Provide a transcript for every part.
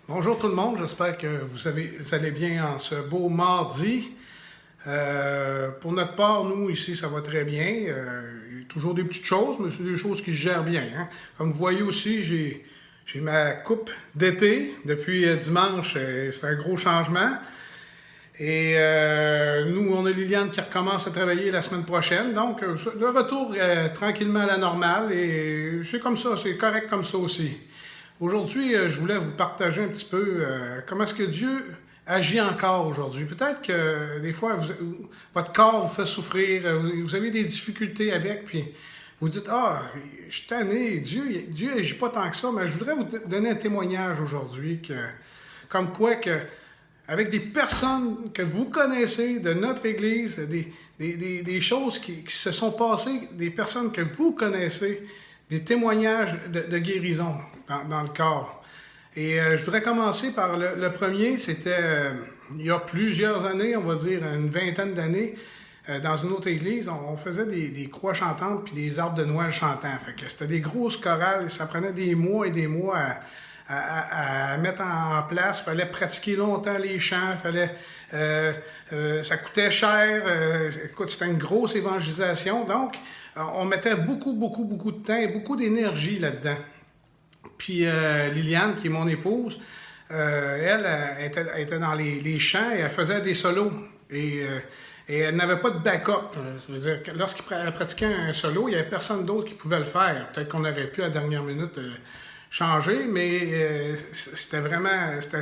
Bonjour tout le monde, j'espère que vous allez bien en ce beau mardi. Pour notre part, nous, ici, ça va très bien. Il y a toujours des petites choses, mais c'est des choses qui se gèrent bien, hein. Comme vous voyez aussi, j'ai ma coupe d'été depuis dimanche. C'est un gros changement. Et nous, on a Liliane qui recommence à travailler la semaine prochaine. Donc, le retour tranquillement à la normale. Et c'est comme ça, c'est correct comme ça aussi. Aujourd'hui, je voulais vous partager un petit peu comment est-ce que Dieu agit encore aujourd'hui. Peut-être que des fois, votre corps vous fait souffrir, vous avez des difficultés avec, puis vous dites, ah, je suis tanné, Dieu agit pas tant que ça, mais je voudrais vous donner un témoignage aujourd'hui, comme quoi que avec des personnes que vous connaissez de notre Église, des choses qui se sont passées, des personnes que vous connaissez, des témoignages de guérison dans le corps. Et je voudrais commencer par le premier, c'était il y a plusieurs années, on va dire une vingtaine d'années, dans une autre église, on faisait des croix chantantes puis des arbres de Noël chantants. Fait que c'était des grosses chorales, ça prenait des mois et des mois à mettre en place. Il fallait pratiquer longtemps les chants, ça coûtait cher. Écoute, c'était une grosse évangélisation. Donc, on mettait beaucoup de temps et beaucoup d'énergie là-dedans. Puis Liliane, qui est mon épouse, elle était dans les chants et elle faisait des solos. Et elle n'avait pas de backup. Ça veut dire que lorsqu'elle pratiquait un solo, il n'y avait personne d'autre qui pouvait le faire. Peut-être qu'on aurait pu à la dernière minute changer, mais c'était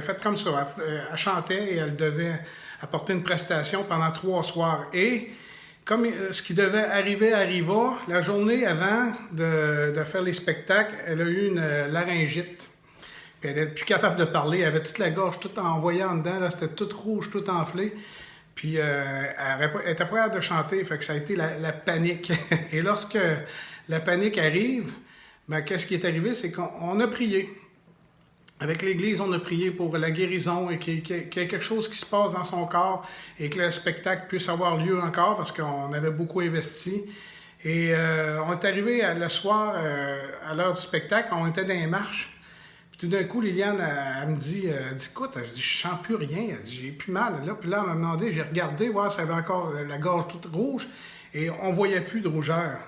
fait comme ça. Elle chantait et elle devait apporter une prestation pendant 3 soirs. Et comme ce qui devait arriver arriva, la journée avant de faire les spectacles, elle a eu une laryngite. Puis elle n'était plus capable de parler, elle avait toute la gorge toute envoyée en dedans, là, c'était toute rouge, toute enflée. Puis elle n'était pas capable de chanter, fait que ça a été la panique. Et lorsque la panique arrive, ben, qu'est-ce qui est arrivé? C'est qu'on a prié. Avec l'Église, on a prié pour la guérison et qu'il y ait quelque chose qui se passe dans son corps et que le spectacle puisse avoir lieu encore parce qu'on avait beaucoup investi. Et on est arrivé le soir, à l'heure du spectacle, on était dans les marches. Puis tout d'un coup, Liliane, elle me dit, écoute, je dis, je sens plus rien. Elle dit, j'ai plus mal. Là, puis là, elle m'a demandé, j'ai regardé, voir ça avait encore la gorge toute rouge et on voyait plus de rougeur.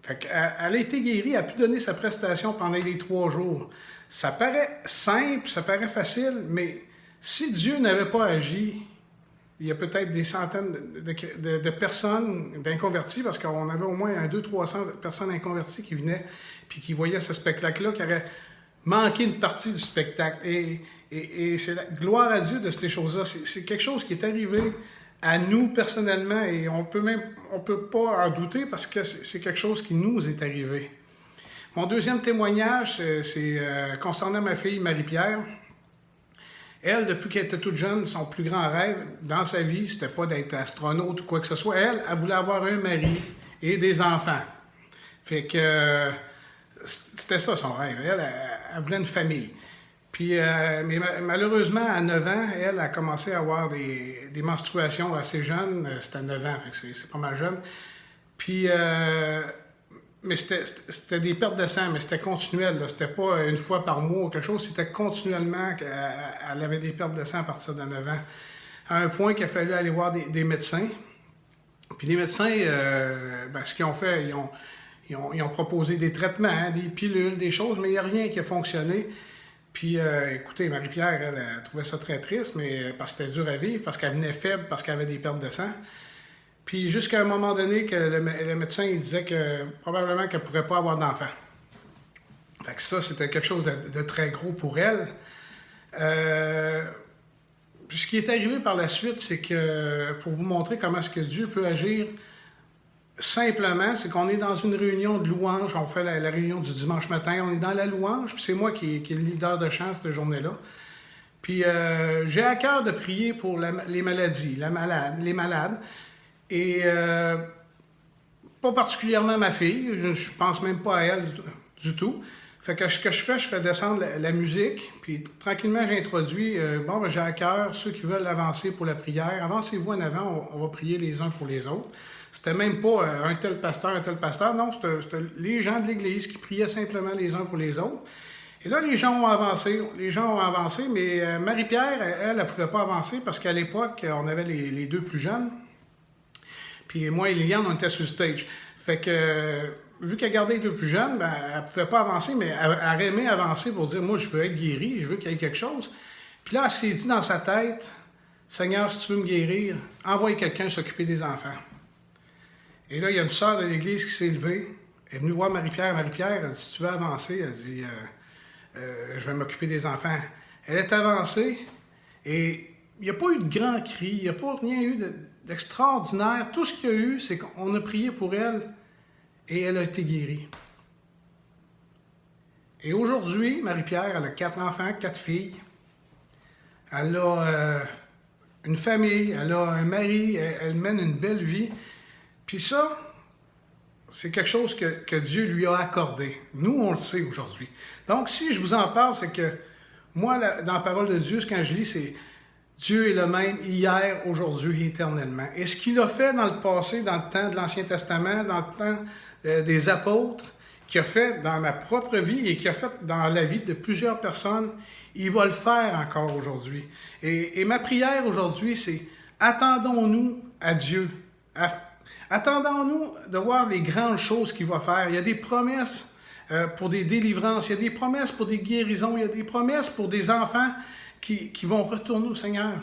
Fait qu'elle a été guérie, elle a pu donner sa prestation pendant les 3 jours. Ça paraît simple, ça paraît facile, mais si Dieu n'avait pas agi, il y a peut-être des centaines de personnes, d'inconvertis, parce qu'on avait au moins 200-300 personnes inconverties qui venaient puis qui voyaient ce spectacle-là, qui auraient manqué une partie du spectacle. Et c'est la gloire à Dieu de ces choses-là. C'est quelque chose qui est arrivé à nous personnellement et on peut pas en douter parce que c'est quelque chose qui nous est arrivé. Mon deuxième témoignage, c'est concernant ma fille Marie-Pierre. Elle, depuis qu'elle était toute jeune, son plus grand rêve dans sa vie, c'était pas d'être astronaute ou quoi que ce soit. Elle voulait avoir un mari et des enfants. Fait que c'était ça son rêve. Elle voulait une famille. Puis, mais malheureusement, à 9 ans, elle a commencé à avoir des menstruations assez jeunes. C'était à 9 ans, fait que c'est pas mal jeune. Puis, mais c'était des pertes de sang, mais c'était continuel. C'était pas une fois par mois ou quelque chose. C'était continuellement qu'elle avait des pertes de sang à partir de 9 ans. À un point qu'il a fallu aller voir des médecins. Puis les médecins, ce qu'ils ont fait, ils ont proposé des traitements, hein, des pilules, des choses, mais il n'y a rien qui a fonctionné. Puis, écoutez, Marie-Pierre, elle trouvait ça très triste, mais parce que c'était dur à vivre, parce qu'elle venait faible, parce qu'elle avait des pertes de sang. Puis, jusqu'à un moment donné, que le médecin il disait que probablement qu'elle ne pourrait pas avoir d'enfant. Fait que ça, c'était quelque chose de très gros pour elle. Puis, ce qui est arrivé par la suite, c'est que, pour vous montrer comment est-ce que Dieu peut agir, simplement, c'est qu'on est dans une réunion de louange. On fait la réunion du dimanche matin. On est dans la louange, puis c'est moi qui est le leader de chant cette journée-là. Puis j'ai à cœur de prier pour les maladies, les malades. Et pas particulièrement ma fille. Je pense même pas à elle du tout. Fait que ce que je fais descendre la musique, puis tranquillement j'introduis, j'ai à cœur ceux qui veulent avancer pour la prière. Avancez-vous en avant, on va prier les uns pour les autres. C'était même pas un tel pasteur, non, c'était les gens de l'Église qui priaient simplement les uns pour les autres. Et là, les gens ont avancé. Les gens ont avancé, mais Marie-Pierre, elle ne pouvait pas avancer parce qu'à l'époque, on avait les deux plus jeunes. Puis moi et Liliane, on était sur le stage. Fait que, vu qu'elle gardait les deux plus jeunes, ben, elle ne pouvait pas avancer, mais elle aimait avancer pour dire, moi, je veux être guéri, je veux qu'il y ait quelque chose. Puis là, elle s'est dit dans sa tête, Seigneur, si tu veux me guérir, envoie quelqu'un s'occuper des enfants. Et là, il y a une sœur de l'église qui s'est levée. Elle est venue voir Marie-Pierre. Marie-Pierre, elle dit, si tu veux avancer, elle dit, je vais m'occuper des enfants. Elle est avancée et il n'y a pas eu de grand cri, il n'y a pas rien eu d'extraordinaire. Tout ce qu'il y a eu, c'est qu'on a prié pour elle et elle a été guérie. Et aujourd'hui, Marie-Pierre, elle a 4 enfants, 4 filles. Elle a une famille, elle a un mari, elle mène une belle vie. Puis ça, c'est quelque chose que Dieu lui a accordé. Nous, on le sait aujourd'hui. Donc, si je vous en parle, c'est que moi, dans la parole de Dieu, quand je lis, c'est Dieu est le même hier, aujourd'hui, éternellement. Et ce qu'il a fait dans le passé, dans le temps de l'Ancien Testament, dans le temps des apôtres, qu'il a fait dans ma propre vie et qu'il a fait dans la vie de plusieurs personnes, il va le faire encore aujourd'hui. Et ma prière aujourd'hui, c'est attendons-nous à Dieu. Attendons-nous de voir les grandes choses qu'il va faire. Il y a des promesses pour des délivrances, il y a des promesses pour des guérisons, il y a des promesses pour des enfants qui vont retourner au Seigneur.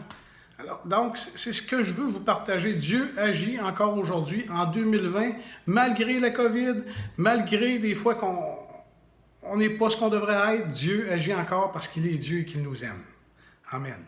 Alors, donc, c'est ce que je veux vous partager. Dieu agit encore aujourd'hui, en 2020, malgré la COVID, malgré des fois qu'on n'est pas ce qu'on devrait être, Dieu agit encore parce qu'il est Dieu et qu'il nous aime. Amen.